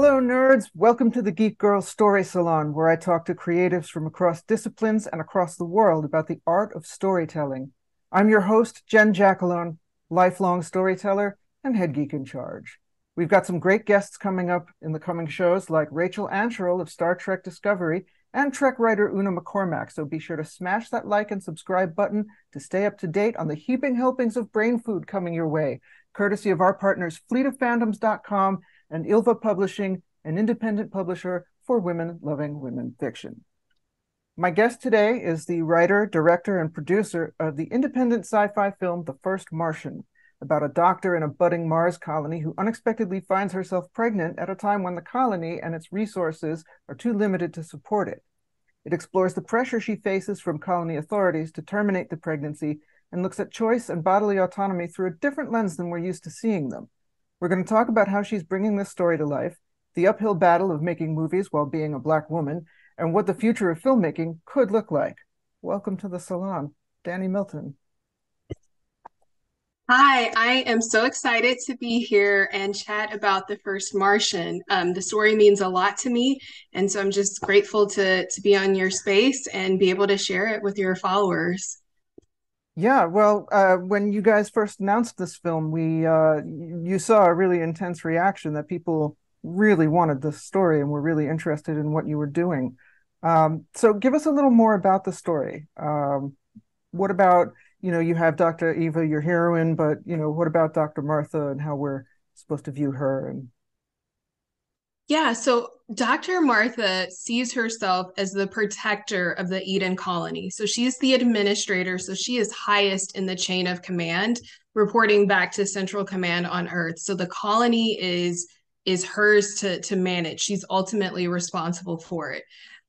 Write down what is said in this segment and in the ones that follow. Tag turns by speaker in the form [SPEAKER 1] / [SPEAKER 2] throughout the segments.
[SPEAKER 1] Hello, nerds. Welcome to the Geek Girl Story Salon, where I talk to creatives from across disciplines and across the world about the art of storytelling. I'm your host, Jen Jackalone, lifelong storyteller and head geek in charge. We've got some great guests coming up in the coming shows, like Rachel Ansherl of Star Trek Discovery and Trek writer Una McCormack, so be sure to smash that like and subscribe button to stay up to date on the heaping helpings of brain food coming your way, courtesy of our partners fleetoffandoms.com and Ilva Publishing, an independent publisher for women loving women fiction. My guest today is the writer, director, and producer of the independent sci-fi film The First Martian, about a doctor in a budding Mars colony who unexpectedly finds herself pregnant at a time when the colony and its resources are too limited to support it. It explores the pressure she faces from colony authorities to terminate the pregnancy and looks at choice and bodily autonomy through a different lens than we're used to seeing them. We're going to talk about how she's bringing this story to life, the uphill battle of making movies while being a Black woman, and what the future of filmmaking could look like. Welcome to the salon, Dani Milton.
[SPEAKER 2] Hi, I am so excited to be here and chat about The First Martian. The story means a lot to me, and so I'm just grateful to be on your space and be able to share it with your followers.
[SPEAKER 1] Yeah, well, when you guys first announced this film, you saw a really intense reaction that people really wanted this story and were really interested in what you were doing. So give us a little more about the story. What about, you have Dr. Eva, your heroine, but, what about Dr. Martha and how we're supposed to view her? And
[SPEAKER 2] Yeah, so Dr. Martha sees herself as the protector of the Eden colony. So she's the administrator, so she is highest in the chain of command, reporting back to Central Command on Earth. So the colony is hers to manage. She's ultimately responsible for it.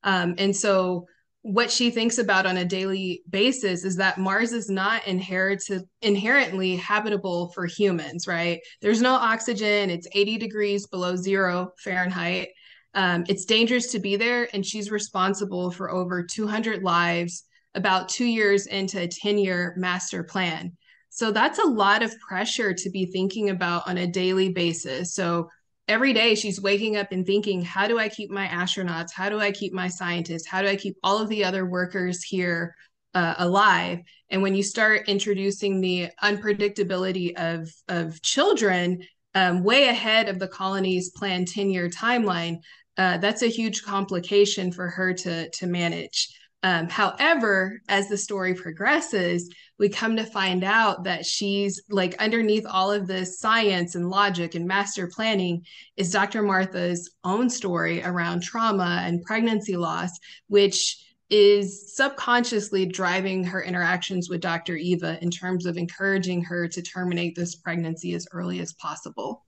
[SPEAKER 2] And so what she thinks about on a daily basis is that Mars is not inherently habitable for humans, right? There's no oxygen, it's 80 degrees below 0 Fahrenheit. It's dangerous to be there, and she's responsible for over 200 lives about 2 years into a 10-year master plan. So that's a lot of pressure to be thinking about on a daily basis. So every day she's waking up and thinking, how do I keep my astronauts? How do I keep my scientists? How do I keep all of the other workers here alive? And when you start introducing the unpredictability of children way ahead of the colony's planned 10-year timeline, that's a huge complication for her to manage. However, as the story progresses, we come to find out that she's like underneath all of this science and logic and master planning is Dr. Martha's own story around trauma and pregnancy loss, which is subconsciously driving her interactions with Dr. Eva in terms of encouraging her to terminate this pregnancy as early as possible.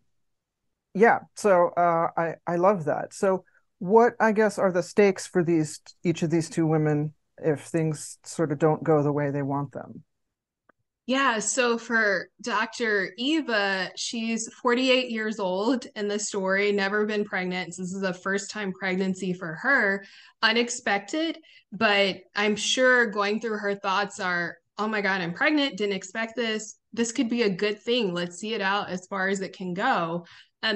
[SPEAKER 1] yeah, so I love that. So what, I guess, are the stakes for each of these two women if things sort of don't go the way they want them?
[SPEAKER 2] Yeah, so for Dr. Eva, she's 48 years old in the story, never been pregnant. So this is a first time pregnancy for her, unexpected, but I'm sure going through her thoughts are, oh my God, I'm pregnant, didn't expect this. This could be a good thing. Let's see it out as far as it can go.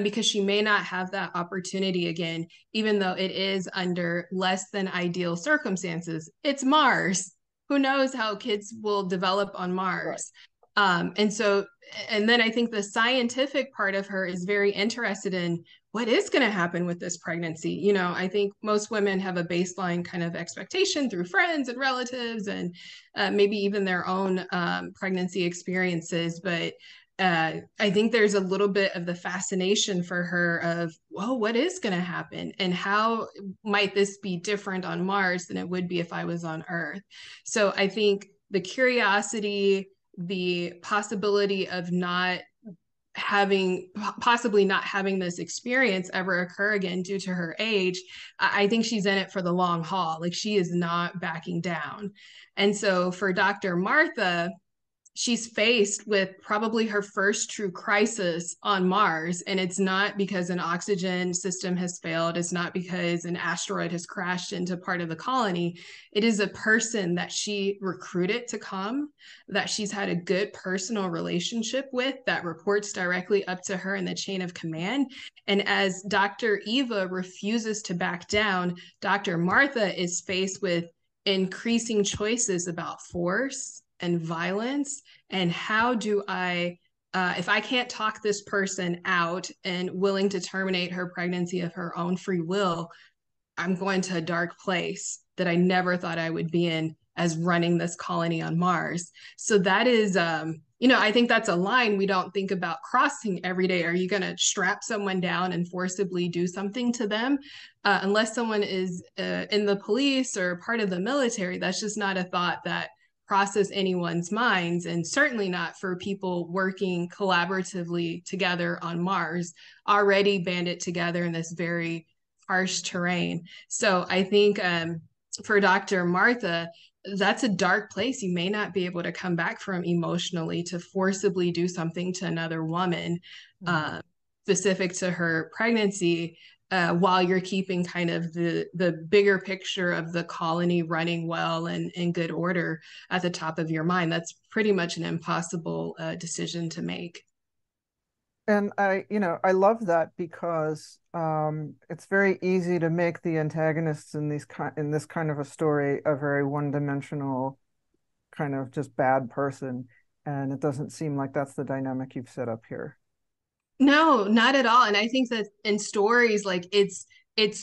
[SPEAKER 2] Because she may not have that opportunity again, even though it is under less than ideal circumstances. It's Mars. Who knows how kids will develop on
[SPEAKER 1] Right.
[SPEAKER 2] Mars. And so, and then I think the scientific part of her is very interested in what is going to happen with this pregnancy. I think most women have a baseline kind of expectation through friends and relatives and maybe even their own pregnancy experiences. But I think there's a little bit of the fascination for her of, whoa, what is going to happen? And how might this be different on Mars than it would be if I was on Earth? So I think the curiosity, the possibility of not having possibly not having this experience ever occur again due to her age, I think she's in it for the long haul. Like she is not backing down. And so for Dr. Martha, she's faced with probably her first true crisis on Mars. And it's not because an oxygen system has failed. It's not because an asteroid has crashed into part of the colony. It is a person that she recruited to come, that she's had a good personal relationship with, that reports directly up to her in the chain of command. And as Dr. Eva refuses to back down, Dr. Martha is faced with increasing choices about force and violence, and how do I, if I can't talk this person out and willing to terminate her pregnancy of her own free will, I'm going to a dark place that I never thought I would be in as running this colony on Mars. So that is, I think that's a line we don't think about crossing every day. Are you going to strap someone down and forcibly do something to them? Unless someone is in the police or part of the military, that's just not a thought that process anyone's minds, and certainly not for people working collaboratively together on Mars, already banded together in this very harsh terrain. So I think for Dr. Martha, that's a dark place you may not be able to come back from emotionally, to forcibly do something to another woman specific to her pregnancy, while you're keeping kind of the bigger picture of the colony running well and in good order at the top of your mind. That's pretty much an impossible decision to make.
[SPEAKER 1] And I love that because it's very easy to make the antagonists in this kind of a story a very one-dimensional kind of just bad person, and it doesn't seem like that's the dynamic you've set up here.
[SPEAKER 2] No, not at all. And I think that in stories, like it's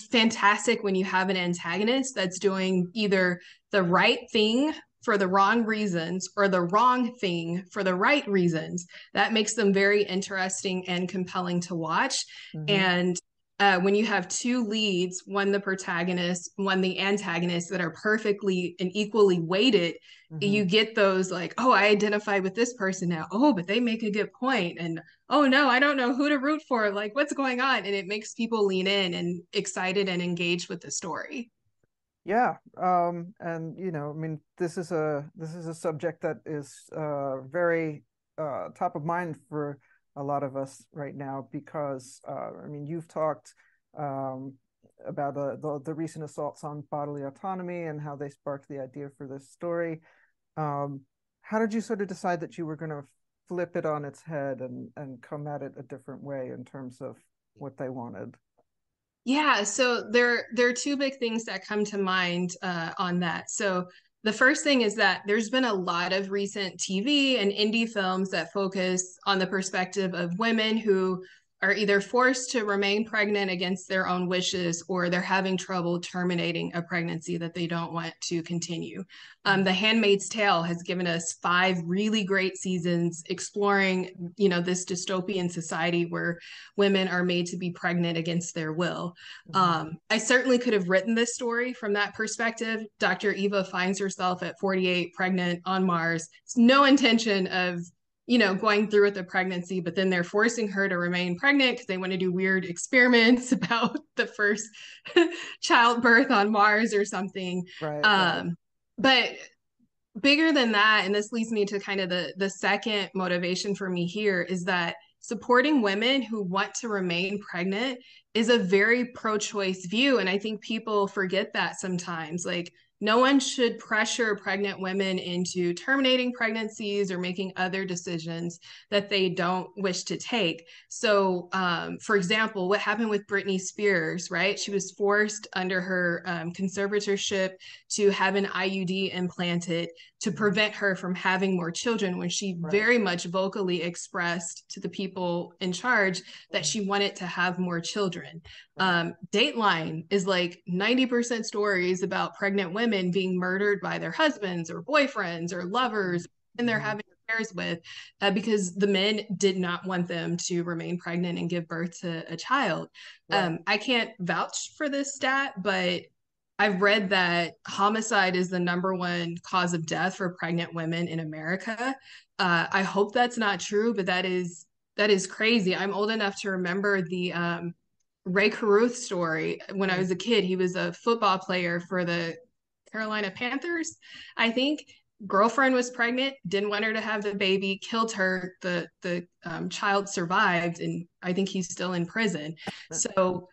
[SPEAKER 2] fantastic when you have an antagonist that's doing either the right thing for the wrong reasons or the wrong thing for the right reasons. That makes them very interesting and compelling to watch. And when you have two leads, one the protagonist, one the antagonist, that are perfectly and equally weighted, you get those like, oh, I identify with this person now. Oh, but they make a good point. And oh no, I don't know who to root for. Like, what's going on? And it makes people lean in and excited and engaged with the story.
[SPEAKER 1] Yeah, and I mean, this is a subject that is very top of mind for a lot of us right now because I mean, you've talked about the recent assaults on bodily autonomy and how they sparked the idea for this story. How did you sort of decide that you were going to flip it on its head and come at it a different way in terms of what they wanted?
[SPEAKER 2] Yeah, so there are two big things that come to mind on that. So the first thing is that there's been a lot of recent TV and indie films that focus on the perspective of women who are either forced to remain pregnant against their own wishes, or they're having trouble terminating a pregnancy that they don't want to continue. The Handmaid's Tale has given us 5 really great seasons exploring, this dystopian society where women are made to be pregnant against their will. I certainly could have written this story from that perspective. Dr. Eva finds herself at 48 pregnant on Mars. It's no intention of going through with the pregnancy, but then they're forcing her to remain pregnant because they want to do weird experiments about the first childbirth on Mars or something.
[SPEAKER 1] Right.
[SPEAKER 2] But bigger than that, and this leads me to kind of the second motivation for me here, is that supporting women who want to remain pregnant is a very pro-choice view. And I think people forget that sometimes. Like, no one should pressure pregnant women into terminating pregnancies or making other decisions that they don't wish to take. So, for example, what happened with Britney Spears, right? She was forced under her conservatorship to have an IUD implanted to prevent her from having more children, when she very much vocally expressed to the people in charge that she wanted to have more children. Dateline is like 90% stories about pregnant women being murdered by their husbands or boyfriends or lovers, and they're having affairs with because the men did not want them to remain pregnant and give birth to a child. I can't vouch for this stat, but I've read that homicide is the #1 cause of death for pregnant women in America. I hope that's not true, but that is crazy. I'm old enough to remember the Ray Caruth story. When I was a kid, he was a football player for the Carolina Panthers, I think. girlfriend was pregnant, didn't want her to have the baby, killed her. The child survived, and I think he's still in prison. So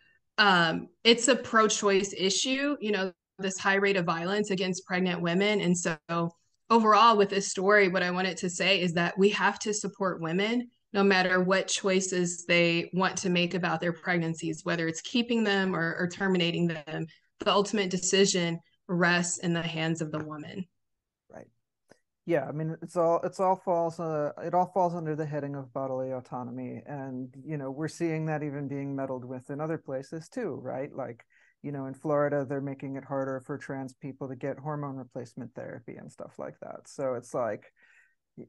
[SPEAKER 2] it's a pro-choice issue, you know, this high rate of violence against pregnant women. And so overall, with this story, what I wanted to say is that we have to support women no matter what choices they want to make about their pregnancies, whether it's keeping them or terminating them. The ultimate decision rests in the hands of the woman.
[SPEAKER 1] Right. Yeah, I mean, it all falls under the heading of bodily autonomy, and you know we're seeing that even being meddled with in other places too, right? Like, you know, in Florida, they're making it harder for trans people to get hormone replacement therapy and stuff like that. So it's like,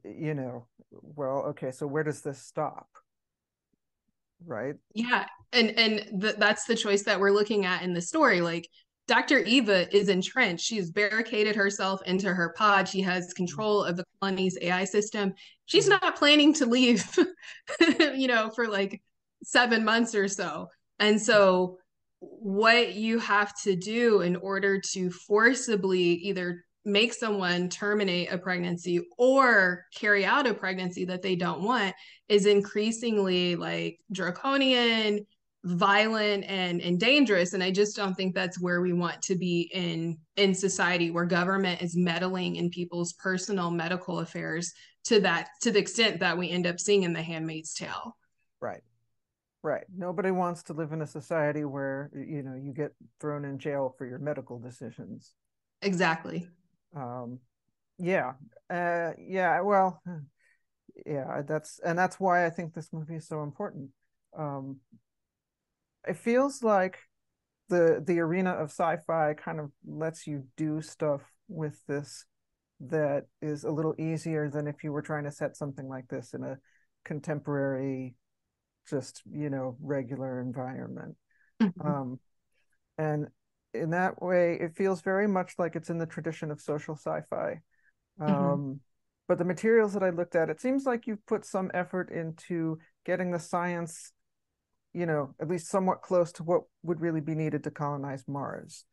[SPEAKER 1] you know, well, okay, so where does this stop, right?
[SPEAKER 2] Yeah, and that's the choice that we're looking at in the story. Like Dr. Eva is entrenched. She's barricaded herself into her pod. She has control of the colony's AI system. She's not planning to leave, you know, for like 7 months or so. And so, what you have to do in order to forcibly either make someone terminate a pregnancy or carry out a pregnancy that they don't want is increasingly like draconian, violent, and dangerous. And I just don't think that's where we want to be in society, where government is meddling in people's personal medical affairs to the extent that we end up seeing in The Handmaid's Tale.
[SPEAKER 1] Right. Right. Nobody wants to live in a society where, you know, you get thrown in jail for your medical decisions.
[SPEAKER 2] Exactly.
[SPEAKER 1] Yeah. Yeah. Well, yeah. That's why I think this movie is so important. It feels like the arena of sci-fi kind of lets you do stuff with this that is a little easier than if you were trying to set something like this in a contemporary, just, you know, regular environment.
[SPEAKER 2] Mm-hmm.
[SPEAKER 1] And in that way, it feels very much like it's in the tradition of social sci-fi.
[SPEAKER 2] Mm-hmm.
[SPEAKER 1] But the materials that I looked at, it seems like you've put some effort into getting the science, you know, at least somewhat close to what would really be needed to colonize Mars.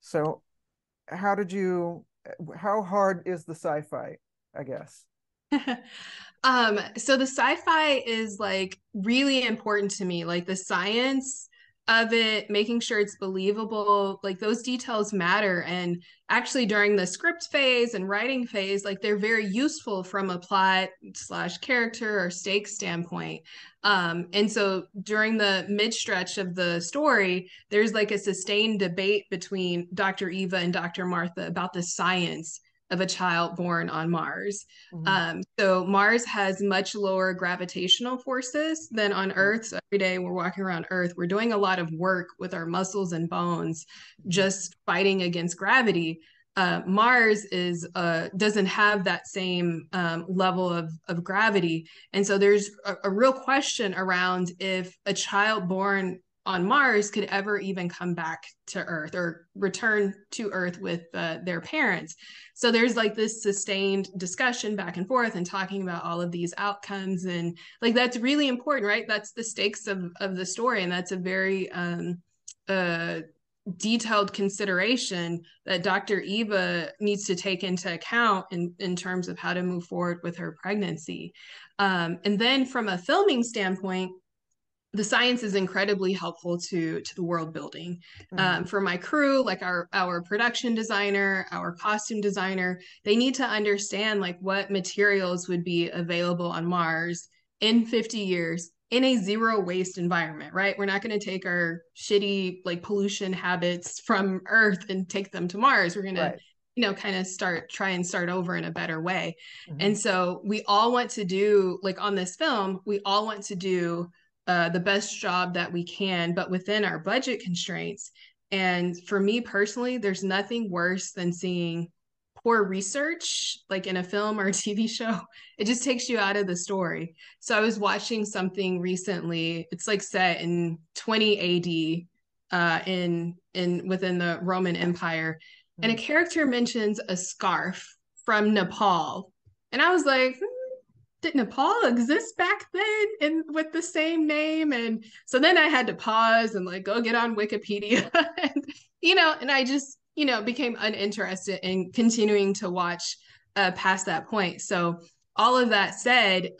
[SPEAKER 1] So how hard is the sci-fi, I guess?
[SPEAKER 2] So the sci-fi is like really important to me, like the science of it, making sure it's believable, like those details matter. And actually during the script phase and writing phase, like they're very useful from a plot slash character or stakes standpoint. And so during the mid stretch of the story, there's like a sustained debate between Dr. Eva and Dr. Martha about the science of a child born on Mars.
[SPEAKER 1] Mm-hmm.
[SPEAKER 2] So Mars has much lower gravitational forces than on
[SPEAKER 1] Right.
[SPEAKER 2] Earth. So every day we're walking around Earth, we're doing a lot of work with our muscles and bones,
[SPEAKER 1] Mm-hmm.
[SPEAKER 2] just fighting against gravity. Mars doesn't have that same level of gravity, and so there's a real question around if a child born on Mars could ever even come back to Earth or return to Earth with their parents. So there's like this sustained discussion back and forth and talking about all of these outcomes. And like that's really important, right? That's the stakes of the story. And that's a very uh, detailed consideration that Dr. Eva needs to take into account in terms of how to move forward with her pregnancy. And then from a filming standpoint, the science is incredibly helpful to the world building.
[SPEAKER 1] Mm-hmm.
[SPEAKER 2] For my crew, like our production designer, our costume designer, they need to understand like what materials would be available on Mars in 50 years in a zero waste environment, right? We're not going to take our shitty like pollution habits from Earth and take them to Mars. We're going to,
[SPEAKER 1] Right.
[SPEAKER 2] you know, kind of try and start over in a better way.
[SPEAKER 1] Mm-hmm.
[SPEAKER 2] And so we all want to do, like on this film, we all want to do the best job that we can, but within our budget constraints. And for me personally, there's nothing worse than seeing poor research, like in a film or a TV show. It just takes you out of the story. So I was watching something recently. It's like set in 20 AD, in within the Roman Empire, and a
[SPEAKER 1] Mm-hmm.
[SPEAKER 2] character mentions a scarf from Nepal, and I was like, did Nepal exist back then and with the same name? And so then I had to pause and like go get on Wikipedia and, you know, and I just, you know, became uninterested in continuing to watch past that point. So all of that said,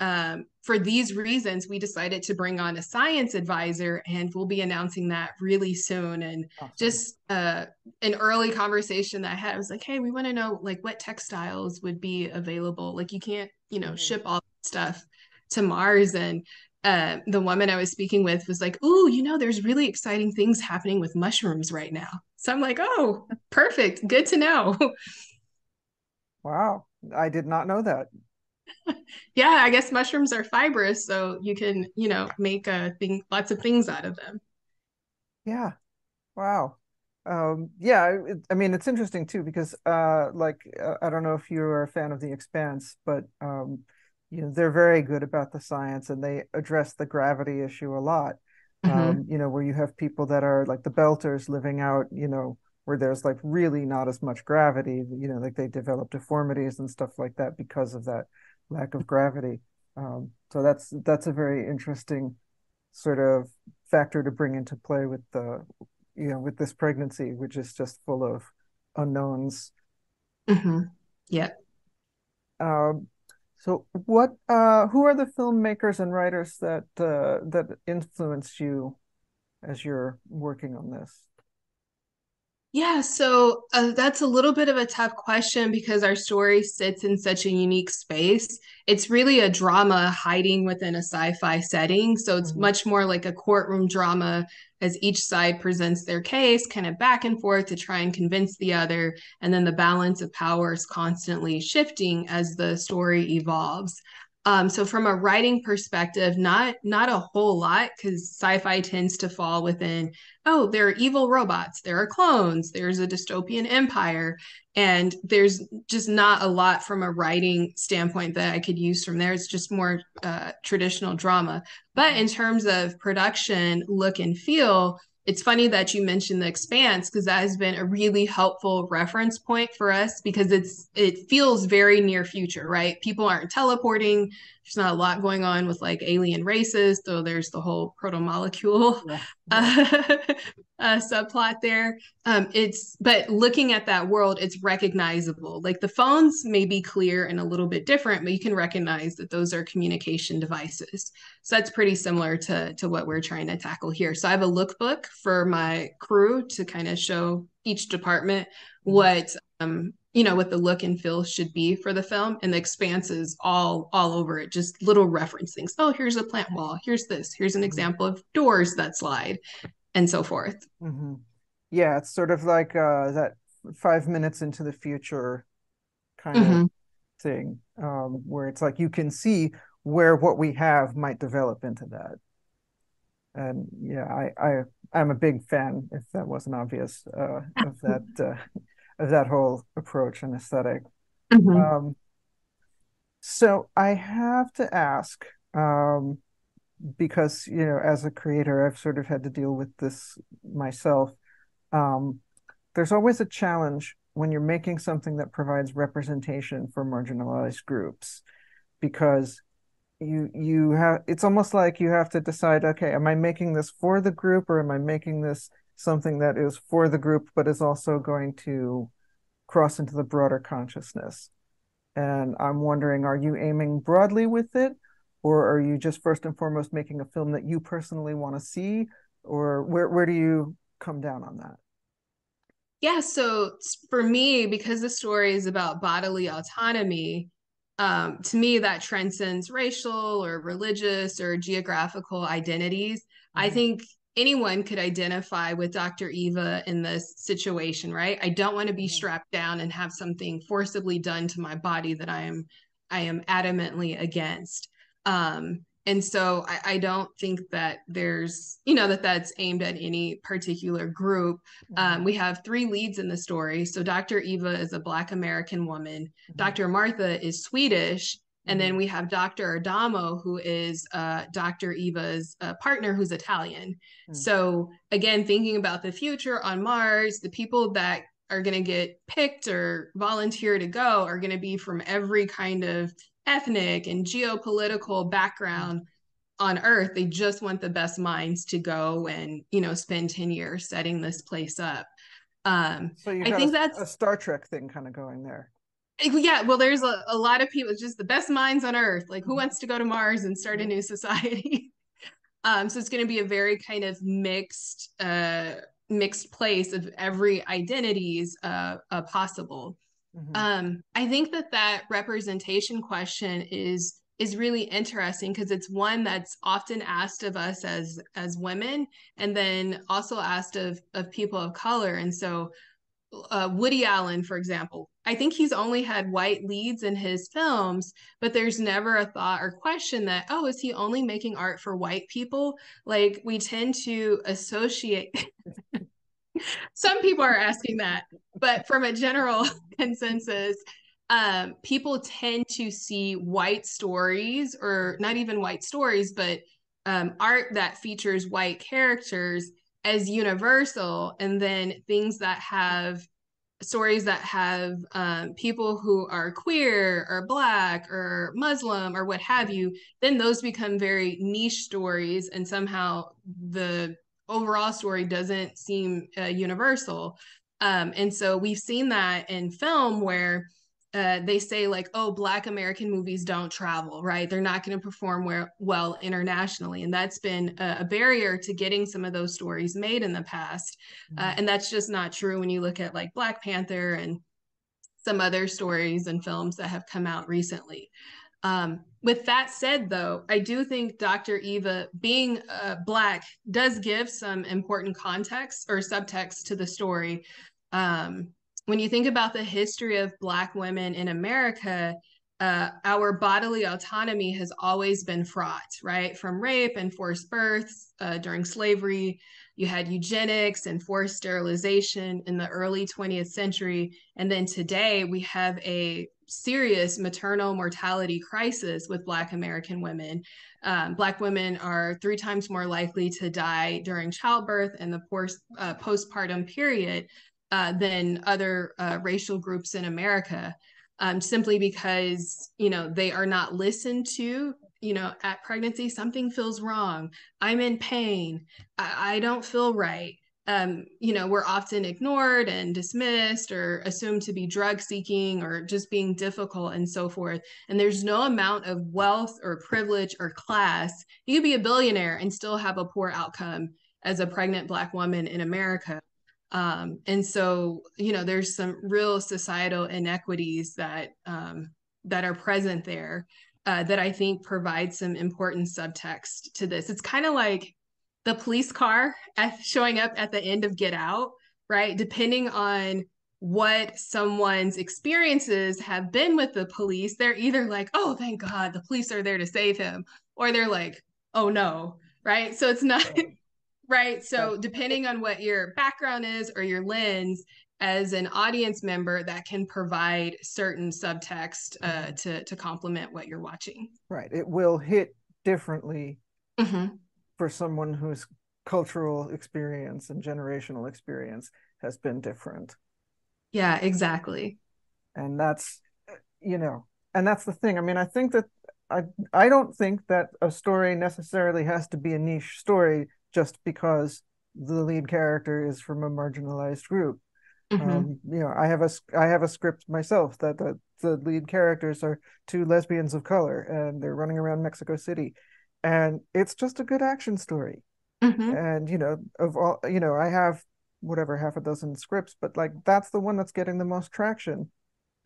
[SPEAKER 2] for these reasons, we decided to bring on a science advisor, and we'll be announcing that really soon. And
[SPEAKER 1] Awesome.
[SPEAKER 2] just an early conversation that I had, I was like, hey, we want to know like what textiles would be available. Like you can't,
[SPEAKER 1] Mhm.
[SPEAKER 2] ship all that stuff to Mars. And the woman I was speaking with was like, ooh, there's really exciting things happening with mushrooms right now. So I'm like, oh, perfect. Good to know.
[SPEAKER 1] Wow. I did not know that.
[SPEAKER 2] Yeah, I guess mushrooms are fibrous, so you can, make lots of things out of them.
[SPEAKER 1] Yeah. Wow. Yeah, I mean, it's interesting too because, I don't know if you are a fan of The Expanse, but they're very good about the science and they address the gravity issue a lot.
[SPEAKER 2] Mm-hmm.
[SPEAKER 1] Where you have people that are like the Belters living out, where there's like really not as much gravity, like they develop deformities and stuff like that because of that lack of gravity. So that's a very interesting sort of factor to bring into play with with this pregnancy, which is just full of unknowns.
[SPEAKER 2] Mm-hmm. Yeah.
[SPEAKER 1] Um, so who are the filmmakers and writers that influence you as you're working on this?
[SPEAKER 2] Yeah, so that's a little bit of a tough question because our story sits in such a unique space. It's really a drama hiding within a sci-fi setting. So it's
[SPEAKER 1] Mhm.
[SPEAKER 2] much more like a courtroom drama as each side presents their case, kind of back and forth to try and convince the other. And then the balance of power is constantly shifting as the story evolves. So from a writing perspective, not a whole lot because sci-fi tends to fall within, oh, there are evil robots, there are clones, there's a dystopian empire, and there's just not a lot from a writing standpoint that I could use from there. It's just more traditional drama. But in terms of production, look and feel, it's funny that you mentioned The Expanse because that has been a really helpful reference point for us because it feels very near future, right? People aren't teleporting. There's not a lot going on with like alien races, though there's the whole proto molecule
[SPEAKER 1] Yeah, yeah.
[SPEAKER 2] uh, subplot there. But looking at that world, it's recognizable. Like the phones may be clear and a little bit different, but you can recognize that those are communication devices. So that's pretty similar to what we're trying to tackle here. So I have a lookbook for my crew to kind of show each department
[SPEAKER 1] Mhm.
[SPEAKER 2] what what the look and feel should be for the film, and the expanses all over it, just little reference things. Oh, here's a plant wall, here's this, here's an
[SPEAKER 1] Mhm.
[SPEAKER 2] example of doors that slide, and so forth.
[SPEAKER 1] Mhm. Yeah, it's sort of like that 5 minutes into the future kind of
[SPEAKER 2] Mm-hmm.
[SPEAKER 1] thing, where it's like you can see where what we have might develop into that. And yeah, I'm a big fan, if that wasn't obvious, of that whole approach and aesthetic.
[SPEAKER 2] Mm-hmm.
[SPEAKER 1] Um, so I have to ask, because as a creator, I've sort of had to deal with this myself. Um, there's always a challenge when you're making something that provides representation for marginalized groups, because you have it's almost like you have to decide, okay, am I making this for the group or am I making this something that is for the group but is also going to cross into the broader consciousness? And I'm wondering, are you aiming broadly with it, or are you just first and foremost making a film that you personally want to see, or where do you come down on that?
[SPEAKER 2] Yeah, so for me, because the story is about bodily autonomy, to me that transcends racial or religious or geographical identities. I
[SPEAKER 1] Mhm.
[SPEAKER 2] think anyone could identify with Dr. Eva in this situation, right? I don't want to be
[SPEAKER 1] Mhm.
[SPEAKER 2] strapped down and have something forcibly done to my body that I am adamantly against. And so I don't think that there's, that's aimed at any particular group.
[SPEAKER 1] Mhm.
[SPEAKER 2] We have three leads in the story. So Dr. Eva is a Black American woman,
[SPEAKER 1] Mhm.
[SPEAKER 2] Dr. Martha is Swedish, and then
[SPEAKER 1] Mhm.
[SPEAKER 2] we have Dr. Adamo, who is Dr. Eva's partner, who's Italian.
[SPEAKER 1] Mhm.
[SPEAKER 2] So, again, thinking about the future on Mars, the people that are going to get picked or volunteer to go are going to be from every kind of ethnic and geopolitical
[SPEAKER 1] Mhm.
[SPEAKER 2] background on Earth. They just want the best minds to go and spend 10 years setting this place up.
[SPEAKER 1] So you
[SPEAKER 2] I
[SPEAKER 1] got
[SPEAKER 2] think
[SPEAKER 1] a
[SPEAKER 2] that's
[SPEAKER 1] Star Trek thing kind of going there.
[SPEAKER 2] Yeah, well, there's a lot of people, just the best minds on earth. Like, who wants to go to Mars and start a new society? So it's going to be a very kind of mixed place of every identities possible.
[SPEAKER 1] Mm-hmm.
[SPEAKER 2] I think that representation question is really interesting because it's one that's often asked of us as women, and then also asked of people of color. And so Woody Allen, for example, I think he's only had white leads in his films, but there's never a thought or question that, oh, is he only making art for white people? Like, we tend to associate, some people are asking that, but from a general consensus, people tend to see white stories, or not even white stories, but art that features white characters as universal, and then things that have stories that have people who are queer or black or Muslim or what have you, then those become very niche stories, and somehow the overall story doesn't seem universal. And so we've seen that in film where they say like, oh, Black American movies don't travel, right? They're not going to perform well internationally. And that's been a barrier to getting some of those stories made in the past. And that's just not true when you look at like Black Panther and some other stories and films that have come out recently. With that said, though, I do think Dr. Eva being Black does give some important context or subtext to the story. When you think about the history of Black women in America, our bodily autonomy has always been fraught, right? From rape and forced births during slavery. You had eugenics and forced sterilization in the early 20th century. And then today we have a serious maternal mortality crisis with Black American women. Black women are 3 times more likely to die during childbirth and the postpartum period than other racial groups in America, simply because, they are not listened to. At pregnancy, something feels wrong. I'm in pain. I don't feel right. We're often ignored and dismissed or assumed to be drug seeking or just being difficult and so forth. And there's no amount of wealth or privilege or class. You could be a billionaire and still have a poor outcome as a pregnant Black woman in America. And so, there's some real societal inequities that are present there that I think provide some important subtext to this. It's kind of like the police car showing up at the end of Get Out, right? Depending on what someone's experiences have been with the police, they're either like, oh, thank God, the police are there to save him, or they're like, oh no, right? So it's not, right. So depending on what your background is or your lens as an audience member, that can provide certain subtext to complement what you're watching.
[SPEAKER 1] Right. It will hit differently
[SPEAKER 2] Mm-hmm.
[SPEAKER 1] for someone whose cultural experience and generational experience has been different.
[SPEAKER 2] Yeah, exactly.
[SPEAKER 1] And that's, and that's the thing. I mean, I think that I don't think that a story necessarily has to be a niche story just because the lead character is from a marginalized group.
[SPEAKER 2] Mm-hmm.
[SPEAKER 1] I have a script myself that the lead characters are 2 lesbians of color and they're running around Mexico City, and it's just a good action story.
[SPEAKER 2] Mm-hmm.
[SPEAKER 1] And of all, I have whatever half a dozen scripts, but like that's the one that's getting the most traction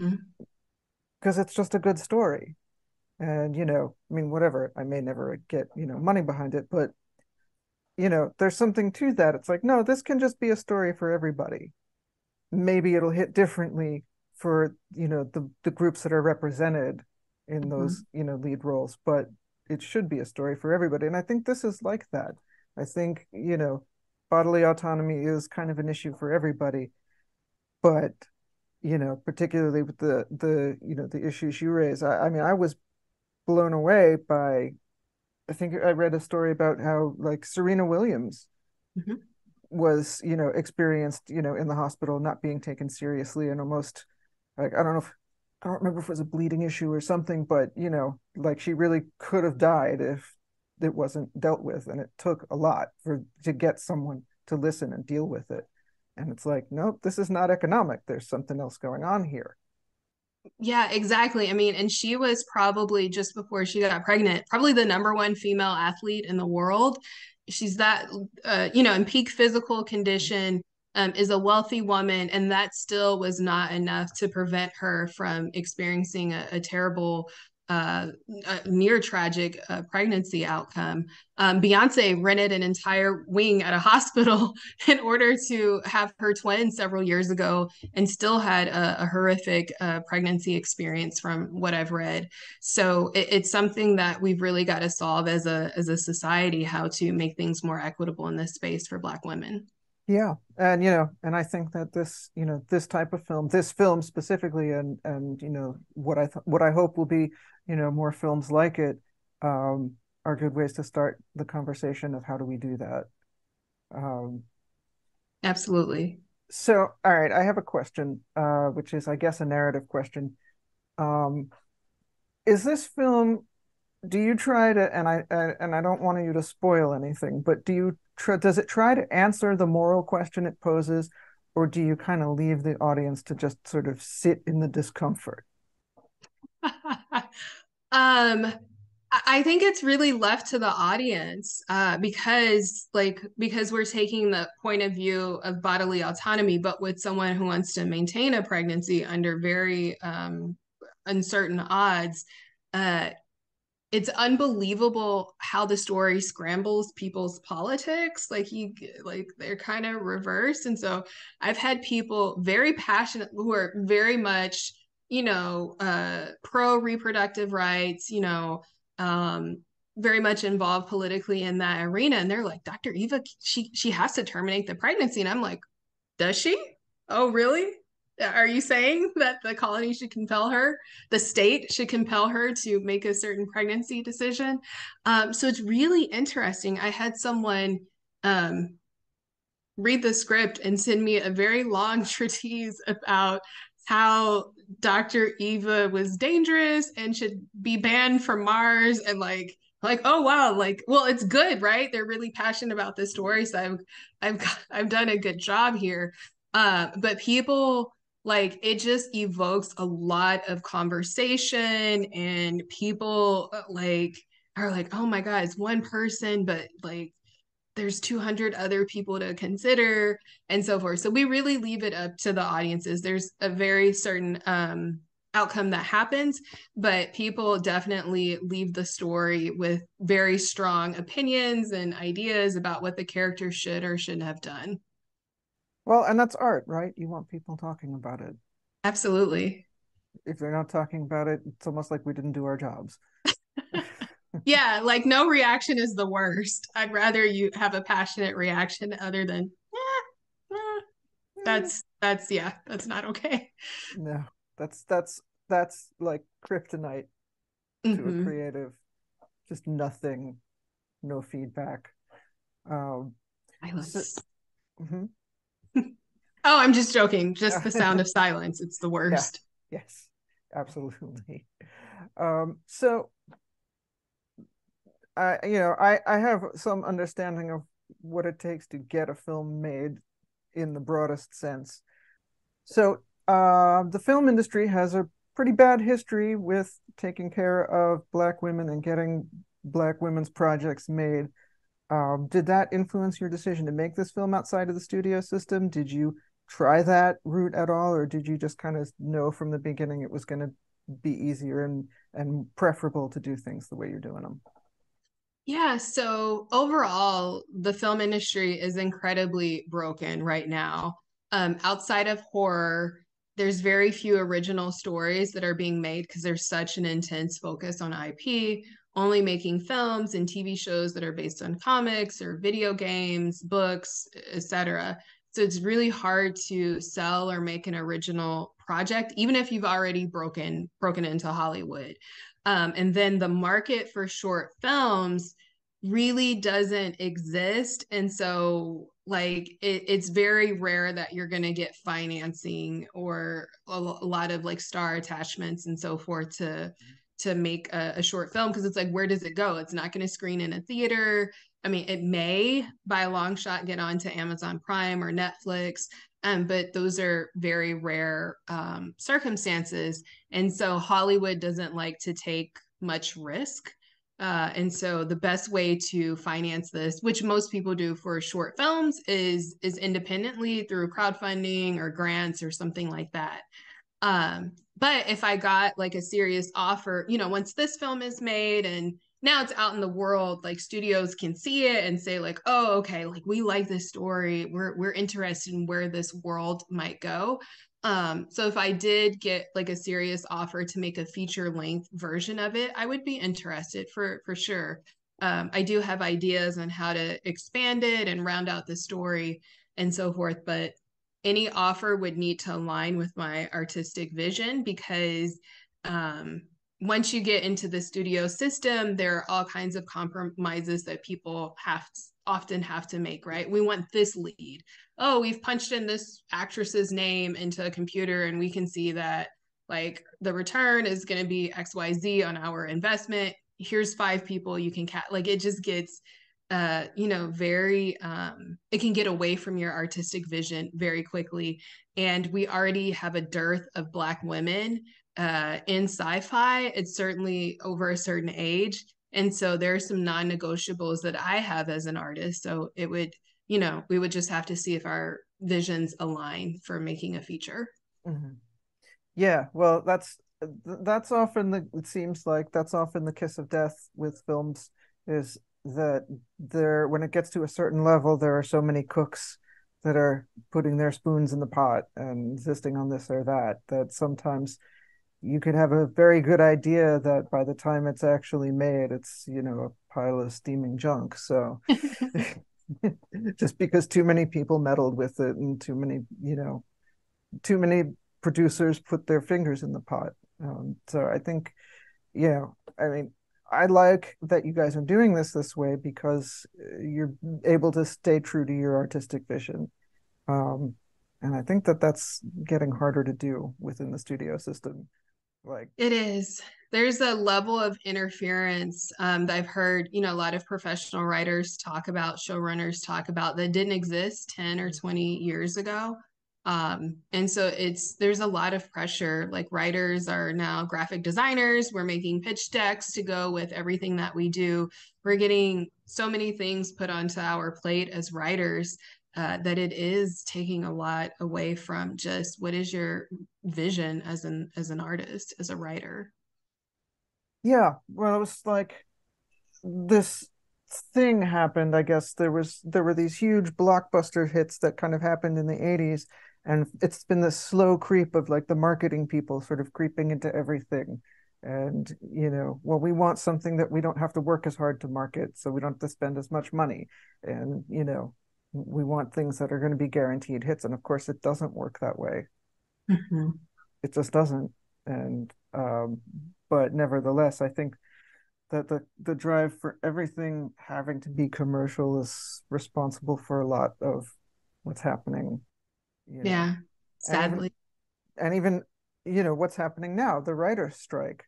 [SPEAKER 2] Mm-hmm.
[SPEAKER 1] because it's just a good story. And I mean, whatever, I may never get money behind it, but there's something to that. It's like, no, this can just be a story for everybody. Maybe it'll hit differently for the groups that are represented in
[SPEAKER 2] Mm-hmm.
[SPEAKER 1] those lead roles, but it should be a story for everybody. And I think this is like that. I think bodily autonomy is kind of an issue for everybody, but particularly with the issues you raise, I mean, I was blown away by, I think I read a story about how like Serena Williams
[SPEAKER 2] Mm-hmm.
[SPEAKER 1] was experienced in the hospital not being taken seriously, and almost like I don't remember if it was a bleeding issue or something, but like she really could have died if it wasn't dealt with, and it took a lot to get someone to listen and deal with it. And it's like, nope, this is not economic, there's something else going on here.
[SPEAKER 2] Yeah, exactly. I mean, and she was probably just before she got pregnant, probably the number one female athlete in the world. She's that, in peak physical condition, is a wealthy woman, and that still was not enough to prevent her from experiencing a terrible, a near tragic pregnancy outcome. Beyonce rented an entire wing at a hospital in order to have her twin several years ago and still had a horrific pregnancy experience from what I've read. So it's something that we've really got to solve as a society, how to make things more equitable in this space for Black women.
[SPEAKER 1] Yeah, and and I think that this type of film, this film specifically, and what I hope will be, more films like it, are good ways to start the conversation of how do we do that. Um,
[SPEAKER 2] Absolutely.
[SPEAKER 1] so, all right, I have a question, which is, I guess, a narrative question. Um, is this film, do you try to, and I don't want you to spoil anything, but does it try to answer the moral question it poses, or do you kind of leave the audience to just sort of sit in the discomfort?
[SPEAKER 2] um, I think it's really left to the audience because we're taking the point of view of bodily autonomy, but with someone who wants to maintain a pregnancy under very uncertain odds. Uh, it's unbelievable how the story scrambles people's politics. Like they're kind of reversed, and so I've had people very passionate who are very much pro reproductive rights, um, very much involved politically in that arena, and they're like, Dr. Eva, she has to terminate the pregnancy, and I'm like, does she? Oh, really? Are you saying that the colony should compel her, the state should compel her to make a certain pregnancy decision? So it's really interesting. I had someone um, read the script and send me a very long treatise about how Dr. Eva was dangerous and should be banned from Mars and oh wow, well, it's good, right? They're really passionate about this story, so I've done a good job here. But people, like, it just evokes a lot of conversation, and people are like, oh my god, it's one person, but like there's 200 other people to consider and so forth. So we really leave it up to the audiences. There's a very certain outcome that happens, but people definitely leave the story with very strong opinions and ideas about what the character should or shouldn't have done.
[SPEAKER 1] Well, and that's art, right? You want people talking about it.
[SPEAKER 2] Absolutely.
[SPEAKER 1] If they're not talking about it, it's almost like we didn't do our jobs.
[SPEAKER 2] Yeah, like no reaction is the worst. I'd rather you have a passionate reaction other than, that's yeah, that's not okay.
[SPEAKER 1] No, that's like kryptonite to a
[SPEAKER 2] Mm-hmm.
[SPEAKER 1] creative. Just nothing, no feedback. Um, so,
[SPEAKER 2] Silence.
[SPEAKER 1] mhm.
[SPEAKER 2] Oh, I'm just joking. Just the sound of silence. It's the
[SPEAKER 1] Yeah,
[SPEAKER 2] worst.
[SPEAKER 1] yes, absolutely. So I have some understanding of what it takes to get a film made in the broadest sense. So, the film industry has a pretty bad history with taking care of Black women and getting Black women's projects made. Did that influence your decision to make this film outside of the studio system? Did you try that route at all, or did you just kind of know from the beginning it was going to be easier and preferable to do things the way you're doing them?
[SPEAKER 2] Yeah, so overall, the film industry is incredibly broken right now. Outside of horror, there's very few original stories that are being made because there's such an intense focus on IP, only making films and TV shows that are based on comics or video games, books, etc. So it's really hard to sell or make an original project, even if you've already broken into Hollywood. And then the market for short films really doesn't exist. And so it's very rare that you're going to get financing or a lot of like star attachments and so forth to make a short film because it's like, where does it go? It's not going to screen in a theater. I mean, it may by a long shot get onto Amazon Prime or Netflix, but those are very rare circumstances. And so Hollywood doesn't like to take much risk. And so the best way to finance this, which most people do for short films, is independently through crowdfunding or grants or something like that. But if I got like a serious offer, you know, once this film is made and now it's out in the world, like studios can see it and say like, oh, okay, like we like this story. We're interested in where this world might go. So if I did get like a serious offer to make a feature length version of it, I would be interested for sure. I do have ideas on how to expand it and round out the story and so forth, but any offer would need to align with my artistic vision because once you get into the studio system, there are all kinds of compromises that people often have to make, right? We want this lead. Oh, we've punched in this actress's name into a computer and we can see that like the return is going to be XYZ on our investment. Here's 5 people you can like it just gets you know, very it can get away from your artistic vision very quickly. And we already have a dearth of Black women in sci-fi. It's certainly over a certain age. And so there are some non-negotiables that I have as an artist. So it would, you know, we would just have to see if our visions align for making a feature.
[SPEAKER 1] Mm-hmm. Yeah, well, that's often it seems like that's often the kiss of death with films is that there when it gets to a certain level, there are so many cooks that are putting their spoons in the pot and insisting on this or that, that sometimes you could have a very good idea that by the time it's actually made, it's, you know, a pile of steaming junk. So just because too many people meddled with it and too many, you know, too many producers put their fingers in the pot. So I think, yeah, I mean, I like that you guys are doing this way because you're able to stay true to your artistic vision. And I think that that's getting harder to do within the studio system. Like,
[SPEAKER 2] It is. There's a level of interference that I've heard, you know, a lot of professional writers talk about, showrunners talk about that didn't exist 10 or 20 years ago. And so there's a lot of pressure. Like writers are now graphic designers. We're making pitch decks to go with everything that we do. We're getting so many things put onto our plate as writers that it is taking a lot away from just what is your vision as an artist, as a writer.
[SPEAKER 1] yeah, well, it was like this thing happened. I guess there were these huge blockbuster hits that kind of happened in the 80s, and it's been this slow creep of like the marketing people sort of creeping into everything. And, you know, well, we want something that we don't have to work as hard to market, so we don't have to spend as much money. And, you know, we want things that are going to be guaranteed hits. And of course, it doesn't work that way.
[SPEAKER 2] Mm-hmm.
[SPEAKER 1] It just doesn't. And but nevertheless, I think that the drive for everything having to be commercial is responsible for a lot of what's happening, you know.
[SPEAKER 2] Yeah,
[SPEAKER 1] And even
[SPEAKER 2] sadly.
[SPEAKER 1] and even, you know, what's happening now, the writer's strike.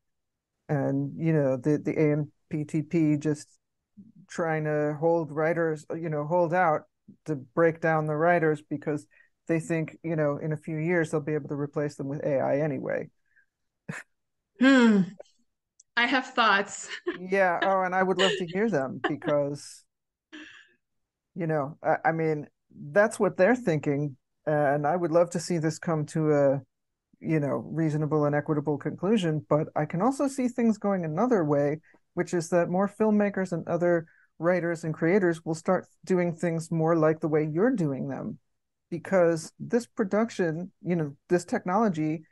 [SPEAKER 1] And, you know, the AMPTP just trying to hold writers, you know, hold out to break down the writers because they think, you know, in a few years they'll be able to replace them with AI anyway.
[SPEAKER 2] Hmm. I have thoughts.
[SPEAKER 1] Yeah. Oh, and I would love to hear them because, you know, I mean, that's what they're thinking. And I would love to see this come to a, you know, reasonable and equitable conclusion. But I can also see things going another way, which is that more filmmakers and other writers and creators will start doing things more like the way you're doing them. Because this production, you know, this technology,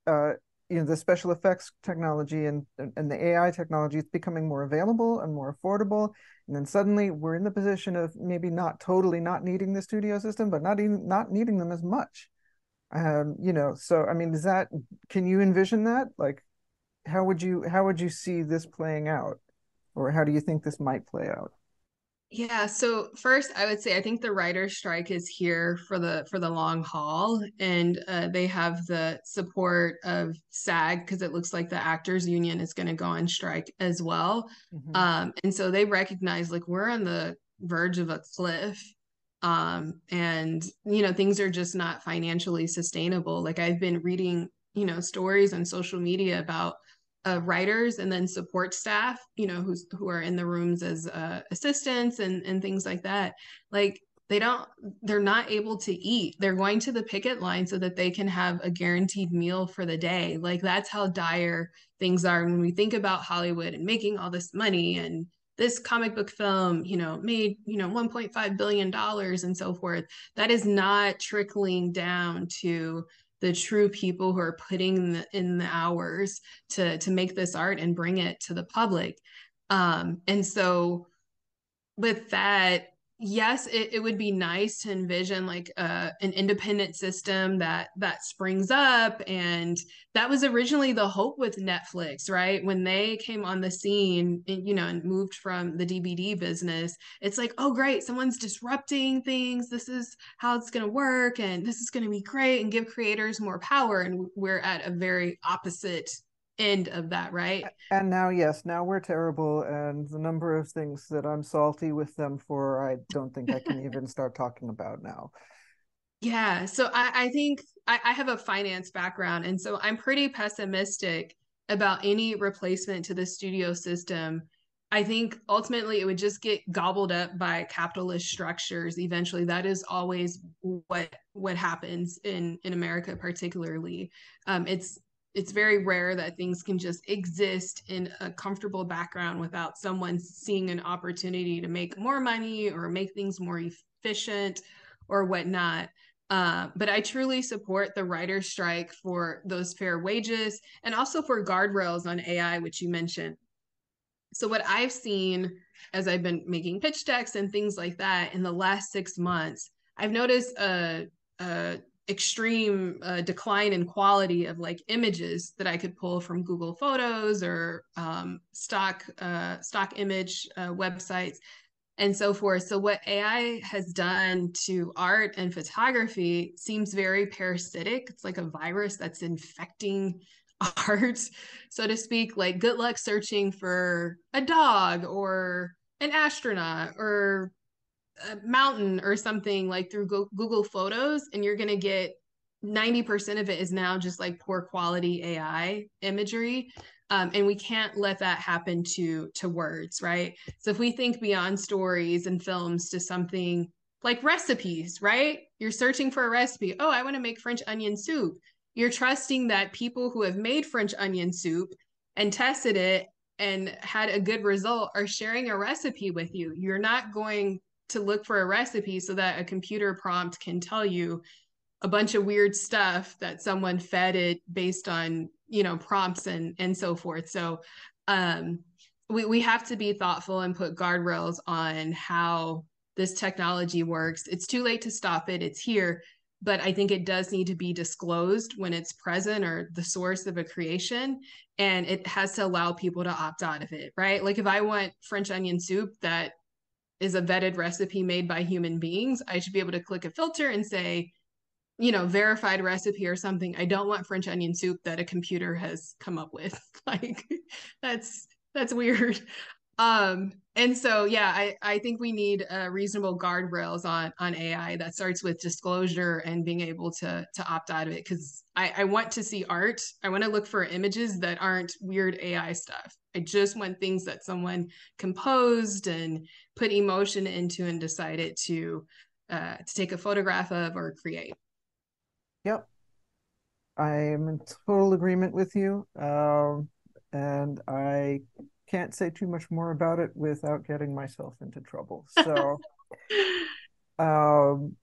[SPEAKER 1] uh, you know, the special effects technology and the AI technology is becoming more available and more affordable. And then suddenly we're in the position of maybe not totally not needing the studio system, but not needing them as much. You know, so I mean, can you envision that? Like, how would you see this playing out? Or how do you think this might play out?
[SPEAKER 2] Yeah, so first I would say I think the writer's strike is here for the long haul, and they have the support of SAG because it looks like the actors union is going to go on strike as well.
[SPEAKER 1] Mm-hmm.
[SPEAKER 2] And so they recognize like we're on the verge of a cliff. And things are just not financially sustainable. Like I've been reading, stories on social media about writers and then support staff, who are in the rooms as assistants and things like that. Like they're not able to eat. They're going to the picket line so that they can have a guaranteed meal for the day. Like that's how dire things are when we think about Hollywood and making all this money, and this comic book film, made, $1.5 billion and so forth. That is not trickling down to the true people who are putting in the hours to make this art and bring it to the public. And so with that, yes, it would be nice to envision like an independent system that springs up. And that was originally the hope with Netflix, right? When they came on the scene, and moved from the DVD business, it's like, oh, great, someone's disrupting things. This is how it's going to work. And this is going to be great and give creators more power. And we're at a very opposite end of that, right?
[SPEAKER 1] And now, yes, now we're terrible, and the number of things that I'm salty with them for, I don't think I can even start talking about now.
[SPEAKER 2] Yeah. So I think I have a finance background. And so I'm pretty pessimistic about any replacement to the studio system. I think ultimately it would just get gobbled up by capitalist structures. Eventually, that is always what happens in America, particularly. It's very rare that things can just exist in a comfortable background without someone seeing an opportunity to make more money or make things more efficient or whatnot. But I truly support the writer's strike for those fair wages and also for guardrails on AI, which you mentioned. So, what I've seen as I've been making pitch decks and things like that in the last 6 months, I've noticed a extreme decline in quality of like images that I could pull from Google Photos or stock image websites and so forth. So what AI has done to art and photography seems very parasitic. It's like a virus that's infecting art, so to speak. Like good luck searching for a dog or an astronaut or a mountain or something like through Google Photos, and you're going to get 90% of it is now just like poor quality AI imagery. And we can't let that happen to words, right? So if we think beyond stories and films to something like recipes, right? You're searching for a recipe. Oh, I want to make French onion soup. You're trusting that people who have made French onion soup and tested it and had a good result are sharing a recipe with you. You're not going to look for a recipe so that a computer prompt can tell you a bunch of weird stuff that someone fed it based on prompts and so forth. So we have to be thoughtful and put guardrails on how this technology works. It's too late to stop it. It's here, but I think it does need to be disclosed when it's present or the source of a creation, and it has to allow people to opt out of it, right? Like if I want French onion soup that is a vetted recipe made by human beings, I should be able to click a filter and say, verified recipe or something. I don't want French onion soup that a computer has come up with. Like that's weird. And so yeah, I think we need reasonable guardrails on AI that starts with disclosure and being able to opt out of it. Because I want to see art. I want to look for images that aren't weird AI stuff. I just want things that someone composed and put emotion into and decided to take a photograph of or create.
[SPEAKER 1] Yep, I am in total agreement with you. And I can't say too much more about it without getting myself into trouble. So, um,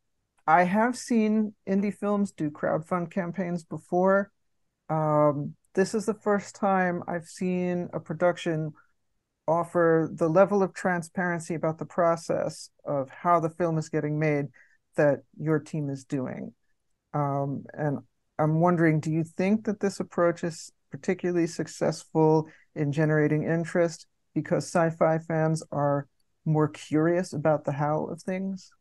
[SPEAKER 1] I have seen indie films do crowdfund campaigns before. This is the first time I've seen a production offer the level of transparency about the process of how the film is getting made that your team is doing. And I'm wondering, do you think that this approach is particularly successful in generating interest because sci-fi fans are more curious about the how of things?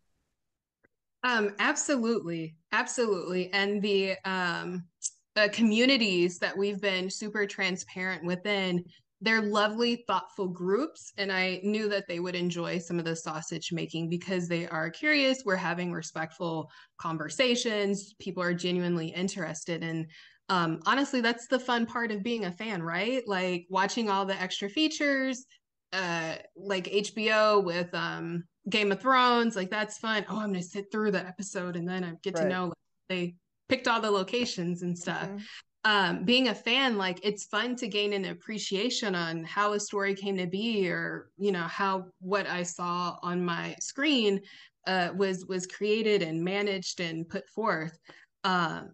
[SPEAKER 2] Absolutely, absolutely. And the communities that we've been super transparent within they're lovely, thoughtful groups. And I knew that they would enjoy some of the sausage making because they are curious. We're having respectful conversations. People are genuinely interested. And honestly, that's the fun part of being a fan, right? Like watching all the extra features, like HBO with Game of Thrones, like that's fun. Oh, I'm gonna sit through the episode and then I get to
[SPEAKER 1] Right.
[SPEAKER 2] know like, they picked all the locations and stuff.
[SPEAKER 1] Hmm.
[SPEAKER 2] Being a fan, like it's fun to gain an appreciation on how a story came to be, or how what I saw on my screen was created and managed and put forth.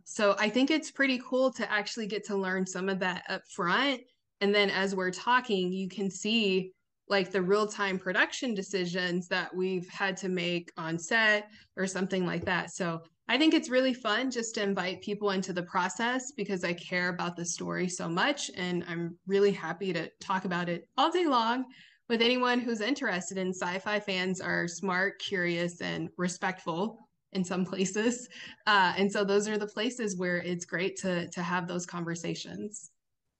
[SPEAKER 2] So I think it's pretty cool to actually get to learn some of that up front, and then as we're talking, you can see like the real-time production decisions that we've had to make on set or something like that. So I think it's really fun just to invite people into the process because I care about the story so much. And I'm really happy to talk about it all day long with anyone who's interested. In sci-fi fans are smart, curious, and respectful in some places. And so those are the places where it's great to have those conversations.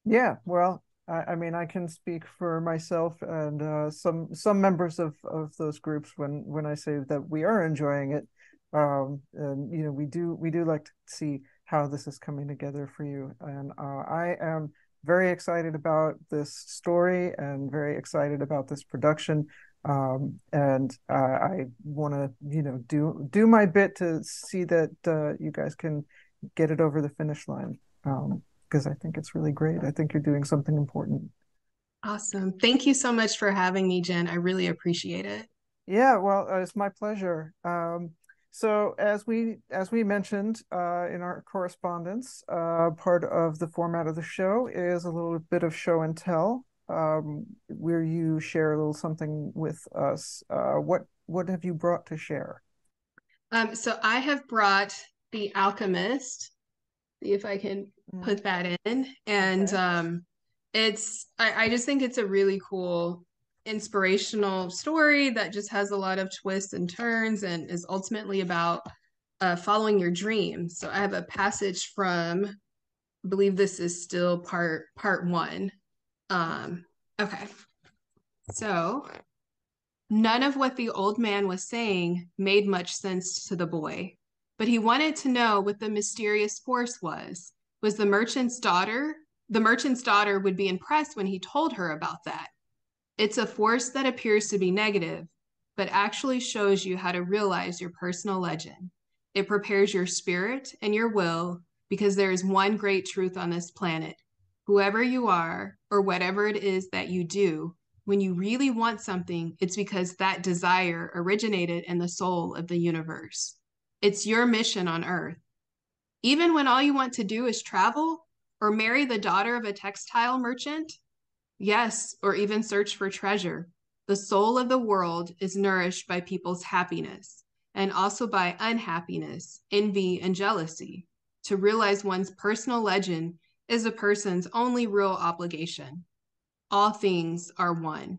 [SPEAKER 1] Yeah, well, I mean, I can speak for myself and some members of those groups when I say that we are enjoying it. And we do like to see how this is coming together for you. And I am very excited about this story and very excited about this production. And I want to, do my bit to see that you guys can get it over the finish line. Because I think it's really great. I think you're doing something important.
[SPEAKER 2] Awesome. Thank you so much for having me, Jen. I really appreciate it.
[SPEAKER 1] Yeah, well, it's my pleasure. So as we mentioned in our correspondence, part of the format of the show is a little bit of show and tell, where you share a little something with us. What have you brought to share?
[SPEAKER 2] So I have brought The Alchemist. See if I can
[SPEAKER 1] Mm,
[SPEAKER 2] put that in. And
[SPEAKER 1] okay.
[SPEAKER 2] I just think it's a really cool, inspirational story that just has a lot of twists and turns and is ultimately about following your dreams. So I have a passage from, I believe this is still part one. Um, okay. So none of what the old man was saying made much sense to the boy, but he wanted to know what the mysterious force was. Was the merchant's daughter? The merchant's daughter would be impressed when he told her about that. It's a force that appears to be negative, but actually shows you how to realize your personal legend. It prepares your spirit and your will because there is one great truth on this planet. Whoever you are, or whatever it is that you do, when you really want something, it's because that desire originated in the soul of the universe. It's your mission on Earth. Even when all you want to do is travel or marry the daughter of a textile merchant, yes, or even search for treasure. The soul of the world is nourished by people's happiness and also by unhappiness, envy, and jealousy. To realize one's personal legend is a person's only real obligation. All things are one.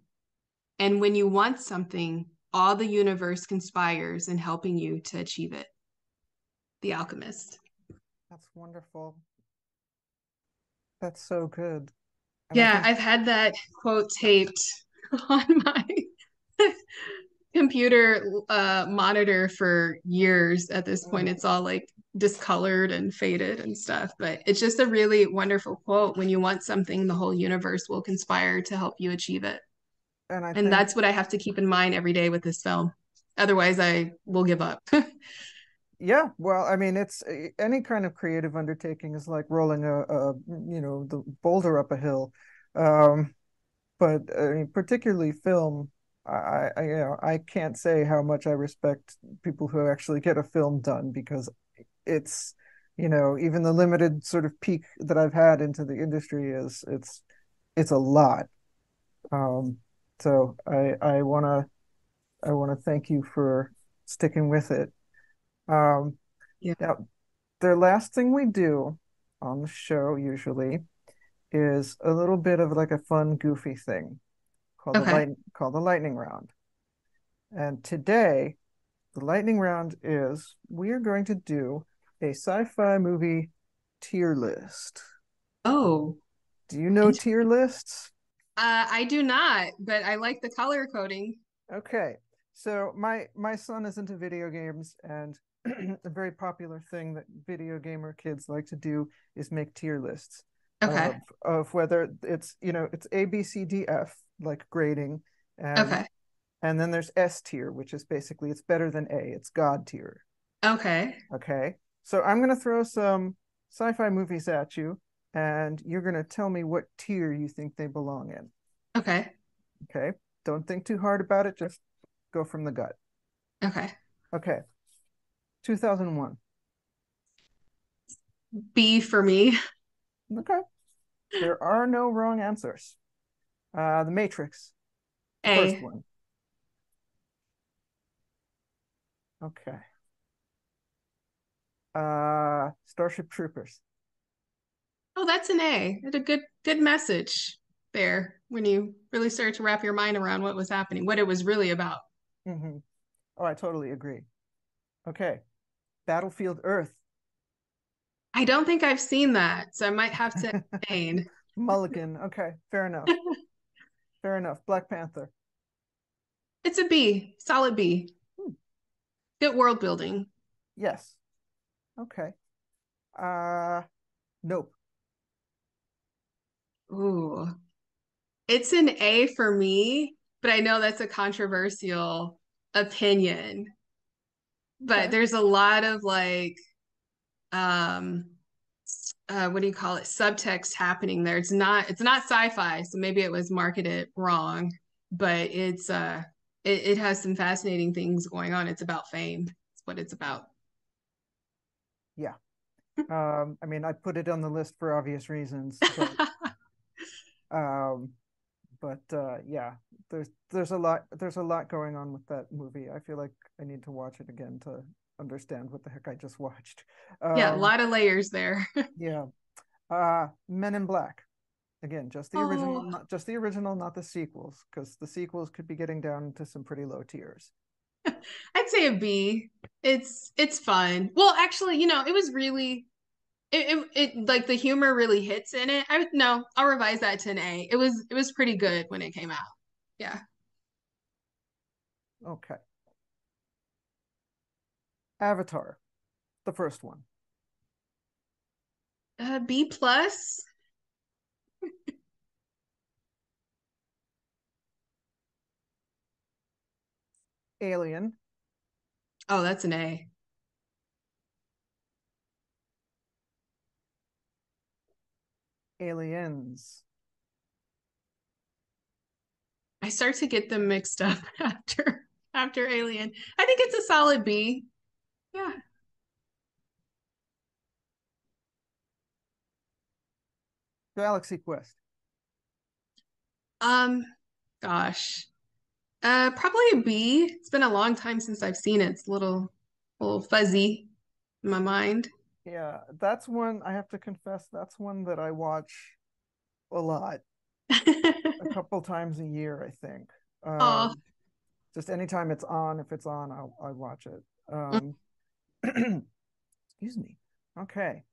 [SPEAKER 2] And when you want something, all the universe conspires in helping you to achieve it. The Alchemist.
[SPEAKER 1] That's wonderful. That's so good. And I
[SPEAKER 2] Yeah,
[SPEAKER 1] think,
[SPEAKER 2] I've had that quote taped on my computer monitor for years at this point.
[SPEAKER 1] mm,
[SPEAKER 2] It's all like discolored and faded and stuff, but it's just a really wonderful quote. When you want something, the whole universe will conspire to help you achieve it.
[SPEAKER 1] and I
[SPEAKER 2] And
[SPEAKER 1] think,
[SPEAKER 2] that's what I have to keep in mind every day with this film. Otherwise, I will give up.
[SPEAKER 1] yeah, well, I mean, it's any kind of creative undertaking is like rolling the boulder up a hill. Um, but I mean, particularly film, I can't say how much I respect people who actually get a film done because it's, even the limited sort of peek that I've had into the industry it's a lot. Um, so I wanna thank you for sticking with it. Um,
[SPEAKER 2] Yeah.
[SPEAKER 1] Now, the last thing we do on the show usually is a little bit of like a fun, goofy thing
[SPEAKER 2] Okay.
[SPEAKER 1] called the lightning round. And today, the lightning round is we are going to do a sci-fi movie tier list.
[SPEAKER 2] Oh,
[SPEAKER 1] Do you know
[SPEAKER 2] interesting.
[SPEAKER 1] tier lists?
[SPEAKER 2] I do not, but I like the color coding.
[SPEAKER 1] Okay. So my son is into video games, and a very popular thing that video gamer kids like to do is make tier lists
[SPEAKER 2] Okay.
[SPEAKER 1] of whether it's, it's A, B, C, D, F, like grading, and
[SPEAKER 2] Okay.
[SPEAKER 1] and then there's S tier, which is basically it's better than A, it's God tier.
[SPEAKER 2] Okay.
[SPEAKER 1] Okay. So I'm gonna throw some sci-fi movies at you, and you're gonna tell me what tier you think they belong in.
[SPEAKER 2] Okay.
[SPEAKER 1] Okay. Don't think too hard about it, just go from the gut.
[SPEAKER 2] Okay.
[SPEAKER 1] Okay. 2001.
[SPEAKER 2] B for me.
[SPEAKER 1] Okay. There are no wrong answers. The Matrix, the first
[SPEAKER 2] A.
[SPEAKER 1] one. Okay. Starship Troopers.
[SPEAKER 2] Oh, that's an A. It's a good message there when you really start to wrap your mind around what was happening, what it was really about.
[SPEAKER 1] Mm-hmm. Oh, I totally agree. Okay. Battlefield Earth.
[SPEAKER 2] I don't think I've seen that, so I might have to abstain.
[SPEAKER 1] Mulligan. Okay. Fair enough. Fair enough. Black Panther.
[SPEAKER 2] It's a B, solid B.
[SPEAKER 1] Hmm.
[SPEAKER 2] Good world building.
[SPEAKER 1] Yes. Okay. Uh, nope.
[SPEAKER 2] Ooh, it's an A for me, but I know that's a controversial opinion. But
[SPEAKER 1] Okay.
[SPEAKER 2] there's a lot of like, um, what do you call it? Subtext happening there. It's not sci-fi, so maybe it was marketed wrong, but it has some fascinating things going on. It's about fame. It's what it's about.
[SPEAKER 1] Yeah. I mean, I put it on the list for obvious reasons, um, yeah, there's a lot going on with that movie. I feel like I need to watch it again to understand what the heck I just watched.
[SPEAKER 2] Yeah, a
[SPEAKER 1] Um,
[SPEAKER 2] lot of layers there.
[SPEAKER 1] yeah. Men in Black. Again, just the original,
[SPEAKER 2] Oh,
[SPEAKER 1] not just the original, not the sequels, because the sequels could be getting down to some pretty low tiers.
[SPEAKER 2] I'd say a B. It's fun. Well, actually, it was really it like the humor really hits in it. I would no, I'll revise that to an A. It was pretty good when it came out. Yeah.
[SPEAKER 1] Okay. Avatar, the first one.
[SPEAKER 2] B plus.
[SPEAKER 1] Alien.
[SPEAKER 2] Oh, that's an A.
[SPEAKER 1] Aliens.
[SPEAKER 2] I start to get them mixed up after Alien. I think it's a solid B. Yeah.
[SPEAKER 1] Galaxy Quest.
[SPEAKER 2] Um, gosh. Probably a B. It's been a long time since I've seen it. It's a little fuzzy in my mind.
[SPEAKER 1] Yeah, that's one I have to confess, that's one that I watch a lot, a couple times a year, I think.
[SPEAKER 2] Oh,
[SPEAKER 1] Just anytime it's on, if it's on, I'll watch it. Excuse me. Okay.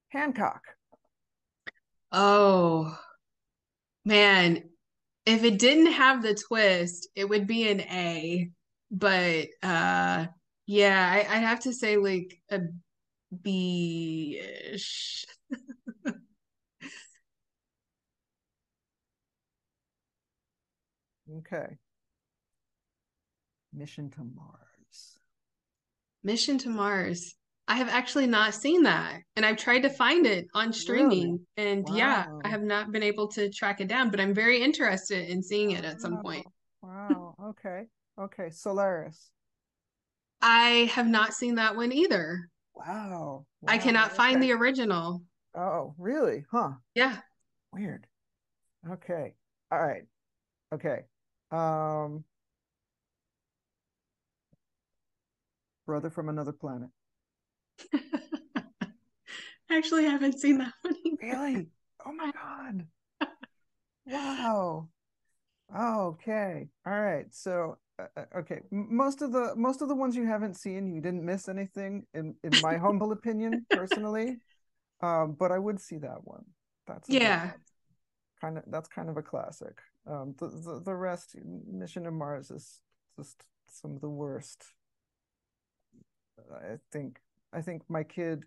[SPEAKER 1] Hancock.
[SPEAKER 2] oh man. If it didn't have the twist, it would be an A. But yeah, I'd have to say like a B-ish.
[SPEAKER 1] Okay. Mission to Mars.
[SPEAKER 2] Mission to Mars. I have actually not seen that. And I've tried to find it on
[SPEAKER 1] Really?
[SPEAKER 2] streaming. And yeah, I
[SPEAKER 1] Wow.
[SPEAKER 2] have not been able to track it down, but I'm very interested in seeing it at some point.
[SPEAKER 1] Wow. Wow. Okay. Okay. Solaris.
[SPEAKER 2] I have not seen that one either.
[SPEAKER 1] Wow.
[SPEAKER 2] I cannot
[SPEAKER 1] Wow.
[SPEAKER 2] find
[SPEAKER 1] Okay.
[SPEAKER 2] the original.
[SPEAKER 1] Oh, really? Huh.
[SPEAKER 2] Yeah.
[SPEAKER 1] Weird. Okay. All right. Okay. Um, Brother from Another Planet.
[SPEAKER 2] I actually haven't seen that one either.
[SPEAKER 1] Really? Oh my God. Wow. Okay. All right. So, okay. Most of the ones you haven't seen, you didn't miss anything in my humble opinion, personally. But I would see that one. That's a good
[SPEAKER 2] Yeah.
[SPEAKER 1] one. that's kind of a classic. The rest, Mission to Mars is just some of the worst. I think my kid,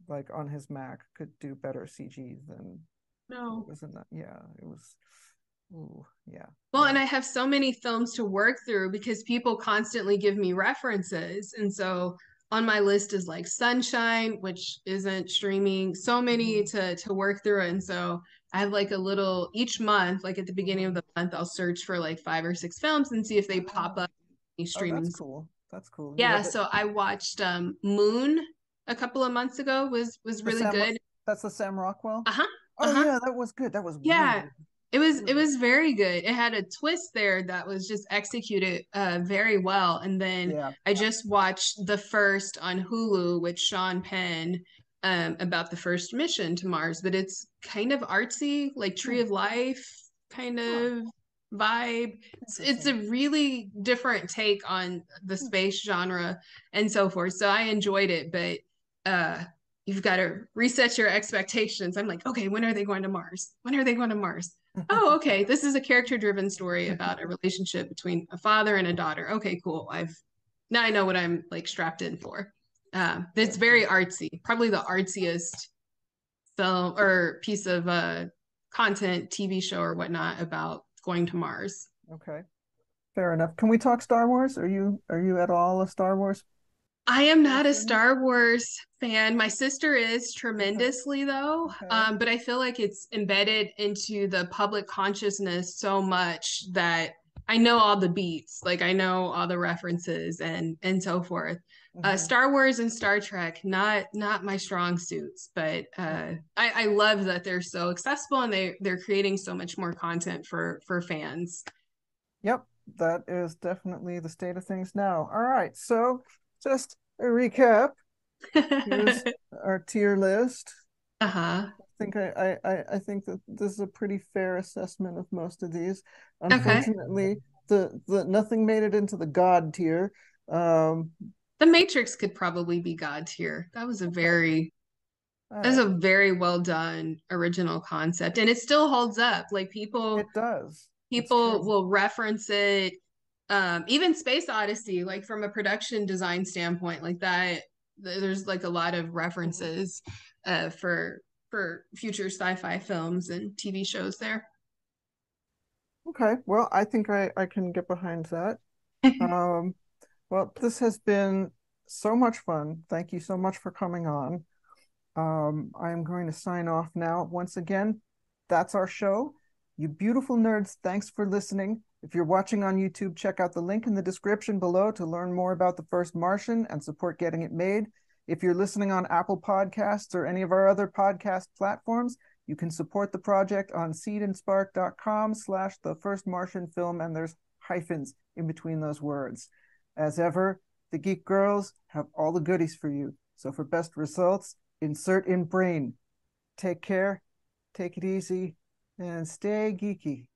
[SPEAKER 1] like on his Mac, could do better CG than what
[SPEAKER 2] No.
[SPEAKER 1] was in that. Yeah, it was. Ooh, yeah.
[SPEAKER 2] Well, and I have so many films to work through because people constantly give me references. And so on my list is like Sunshine, which isn't streaming, so many
[SPEAKER 1] Mhm,
[SPEAKER 2] to work through. And so I have like a little each month, like at the beginning of
[SPEAKER 1] mhm.
[SPEAKER 2] the month, I'll search for like 5 or 6 films and see if they pop
[SPEAKER 1] Oh,
[SPEAKER 2] up in
[SPEAKER 1] oh, that's
[SPEAKER 2] streaming.
[SPEAKER 1] cool. That's cool. You
[SPEAKER 2] Yeah,
[SPEAKER 1] have it.
[SPEAKER 2] so I watched Moon a couple of months ago was
[SPEAKER 1] The
[SPEAKER 2] really
[SPEAKER 1] Sam.
[SPEAKER 2] good.
[SPEAKER 1] That's the Sam Rockwell.
[SPEAKER 2] Uh-huh.
[SPEAKER 1] Oh
[SPEAKER 2] Uh-huh.
[SPEAKER 1] yeah, that was good. That was really
[SPEAKER 2] Yeah.
[SPEAKER 1] good.
[SPEAKER 2] It
[SPEAKER 1] Really.
[SPEAKER 2] was very good. It had a twist there that was just executed very well. And then
[SPEAKER 1] Yeah.
[SPEAKER 2] I just watched the first on Hulu with Sean Penn about the first mission to Mars, but it's kind of artsy, like Tree
[SPEAKER 1] Hmm.
[SPEAKER 2] of Life kind
[SPEAKER 1] Huh.
[SPEAKER 2] of vibe. It's a
[SPEAKER 1] Interesting.
[SPEAKER 2] really different take on the
[SPEAKER 1] Hmm.
[SPEAKER 2] space genre and so forth. So I enjoyed it, but you've got to reset your expectations. I'm like, okay, when are they going to Mars? When are they going to Mars? Oh, okay. This is a character driven story about a relationship between a father and a daughter. Okay, cool. Now I know what I'm like strapped in for. It's
[SPEAKER 1] Gotcha.
[SPEAKER 2] very artsy, probably the artsiest film or piece of content, TV show or whatnot about going to Mars.
[SPEAKER 1] Okay. Fair enough. Can we talk Star Wars? Are you at all a Star Wars
[SPEAKER 2] I am not a
[SPEAKER 1] person?
[SPEAKER 2] Star Wars fan. My sister is
[SPEAKER 1] Okay.
[SPEAKER 2] tremendously, though.
[SPEAKER 1] Okay.
[SPEAKER 2] But I feel like it's embedded into the public consciousness so much that I know all the beats, like I know all the references and so forth.
[SPEAKER 1] Hmm.
[SPEAKER 2] Star Wars and Star Trek, not my strong suits, but I love that they're so accessible and they're creating so much more content for fans.
[SPEAKER 1] Yep, that is definitely the state of things now. All right, so just a recap. Here's our tier list.
[SPEAKER 2] Uh-huh.
[SPEAKER 1] I think that this is a pretty fair assessment of most of these.
[SPEAKER 2] Okay.
[SPEAKER 1] Unfortunately, the nothing made it into the God tier. Um,
[SPEAKER 2] The Matrix could probably be God tier.
[SPEAKER 1] okay, all
[SPEAKER 2] That was
[SPEAKER 1] right,
[SPEAKER 2] a very well done original concept, and it still holds up. Like
[SPEAKER 1] it does. It's
[SPEAKER 2] people
[SPEAKER 1] true.
[SPEAKER 2] will reference it. Even Space Odyssey, like from a production design standpoint, like that. There's like a lot of
[SPEAKER 1] Mhm.
[SPEAKER 2] references for future sci-fi films and TV shows there.
[SPEAKER 1] Okay, well, I think I can get behind that. Um, well, this has been so much fun. Thank you so much for coming on. I am going to sign off now. Once again, that's our show. You beautiful nerds, thanks for listening. If you're watching on YouTube, check out the link in the description below to learn more about The First Martian and support getting it made. If you're listening on Apple Podcasts or any of our other podcast platforms, you can support the project on seedandspark.com/The First Martian Film, and there's hyphens in between those words. As ever, the Geek Girls have all the goodies for you. So for best results, insert in brain. Take care, take it easy, and stay geeky.